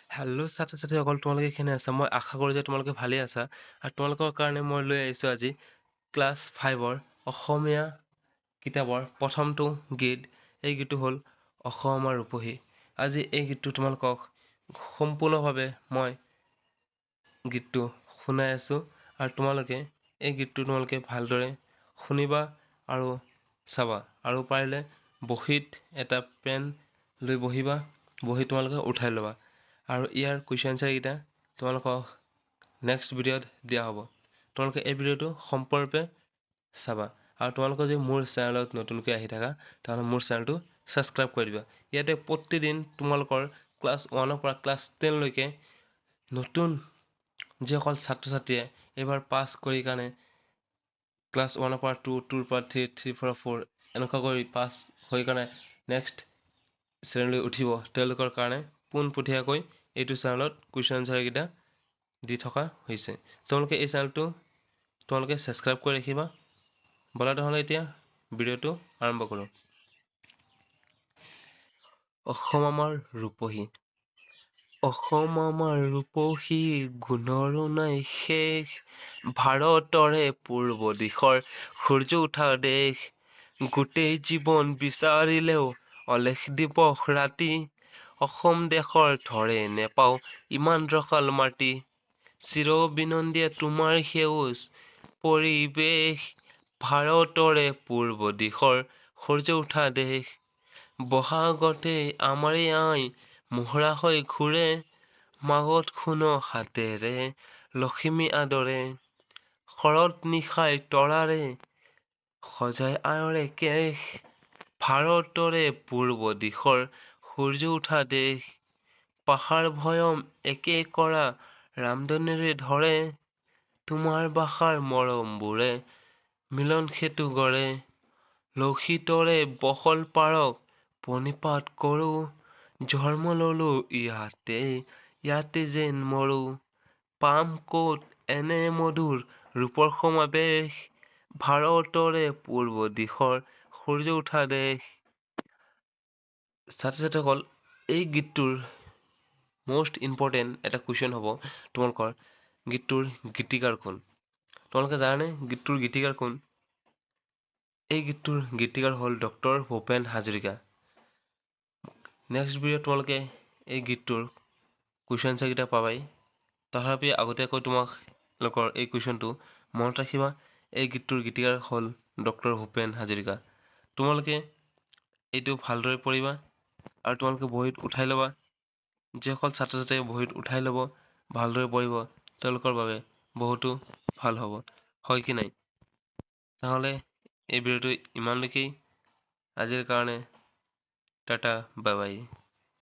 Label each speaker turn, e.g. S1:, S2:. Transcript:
S1: Hello' ছাত্ৰ-ছাত্ৰীসকল, তোমালোকে কেনে আছা? মই আশা কৰোঁ যে তোমালোকে ভালেই আছা। আৰু তোমালোকৰ কাৰণে মই লৈ আহিছোঁ আজি ক্লাছ 5ৰ অসমীয়া কিতাপৰ প্ৰথমটো গীত। এই গীতটো হ'ল অসম আমাৰ ৰূপহী। আজি এই গীতটো তোমালোকক সম্পূৰ্ণভাৱে মই গীতটো শুনাই আছোঁ আৰু তোমালোকে এই গীতটো ভালদৰে শুনিবা আৰু চাবা। আৰু পাৰিলে বহীত এটা পেন লৈ বহিবা, বহি তোমালোকে উঠাই ল'বা। আৰু ইয়াৰ কুৱেশ্যন এনচাৰ কেইটা তোমালোকক নেক্সট ভিডিঅ'ত দিয়া হ'ব। তোমালোকে এই ভিডিঅ'টো সম্পূৰ্ণৰূপে চাবা। আৰু তোমালোকে যদি মোৰ চেনেলত নতুনকৈ আহি থাকা, তেতিয়াহ'লে মোৰ চেনেলটো ছাবস্ক্ৰাইব কৰি দিবা। ইয়াতে প্ৰতিদিন তোমালোকৰ ক্লাছ 1ৰ পৰা ক্লাছ 10লৈকে নতুন যিসকল ছাত্ৰ-ছাত্ৰীয়ে এইবাৰ পাছ কৰি কাৰণে ক্লাছ 1ৰ পৰা 2, 2ৰ পৰা 3, 3ৰ পৰা 4 এনেকুৱা কৰি পাছ হৈ কাৰণে নেক্সট শ্ৰেণীলৈ উঠিব, তেওঁলোকৰ কাৰণে পোনপটীয়াকৈ এইটো চেনেলত কুৱেশ্যন এনচাৰ কেইটা দি থকা হৈছে। তোমালোকে এই চেনেলটো ছাবস্ক্ৰাইব কৰি ৰাখিবা। ব'লা তেনেহ'লে এতিয়া ভিডিঅ'টো আৰম্ভ কৰোঁ। অসম আমাৰ ৰূপহী। অসম আমাৰ ৰূপহী, গুণৰো নাই শেষ। ভাৰতৰে পূৰ্ব দিশৰ সূৰ্য উঠা দেশ। গোটেই জীৱন বিচাৰিলেও অলেখ দিৱস ৰাতি। অসম দেশৰ থৰে নেপাওঁ ইমান ৰসাল মাটি। চিৰ বিনন্দীয়া তোমাৰ সেউজ পৰিৱেশ। ভাৰতৰে পূৰ্ব দিশৰ সূৰ্য উঠা দেশ। বহাগতে আমাৰে আই মোহৰা হৈ ঘূৰে। মাঘত শুন হাতেৰে লখিমী আদৰে। শৰৎ নিশাই তৰাৰে সজাই আয়ৰে কেশ। ভাৰতৰে পূৰ্ব দিশৰ সূৰ্য উঠা দেশ। পাহাৰ ভৈয়াম একে কৰা ৰামধনুৰে ধৰে। তোমাৰ ভাষাৰ মৰমবোৰে মিলন সেতু গঢ়ে। লৌহিতৰে বহল পাৰক প্ৰণিপাত কৰোঁ। জন্ম ললো ইয়াতে যেন মৰো। পাম ক'ত এনে মধুৰ ৰূপৰ সমাবেশ। ভাৰতৰে পূৰ্ব দিশৰ সূৰ্য উঠা দেশ। ছাত্ৰ-ছাত্ৰীসকল, এই গীতটোৰ মষ্ট ইম্পৰ্টেণ্ট এটা কুৱেশ্যন হ'ব তোমালোকৰ, গীতটোৰ গীতিকাৰ কোন? তোমালোকে জানানে গীতটোৰ গীতিকাৰ কোন? এই গীতটোৰ গীতিকাৰ হ'ল ডক্টৰ ভূপেন হাজৰিকা। নেক্সট ভিডিঅ'ত তোমালোকে এই গীতটোৰ কুৱেশ্যন এনচাৰ কেইটা পাবাই। তথাপি আগতীয়াকৈ তোমালোকৰ এই কুৱেশ্যনটো মনত ৰাখিবা। এই গীতটোৰ গীতিকাৰ হ'ল ডক্টৰ ভূপেন হাজৰিকা। তোমালোকে এইটো ভালদৰে পঢ়িবা আৰু তোমালোকে বহীত উঠাই ল'বা। যিসকল ছাত্ৰ-ছাত্ৰীয়ে বহীত উঠাই ল'ব, ভালদৰে পঢ়িব, তেওঁলোকৰ বাবে বহুতো ভাল হ'ব, হয় কি নাই? নহ'লে এই ভিডিঅ'টো ইমানলৈকেই। আজিৰ কাৰণে টাটা, বাই বাই।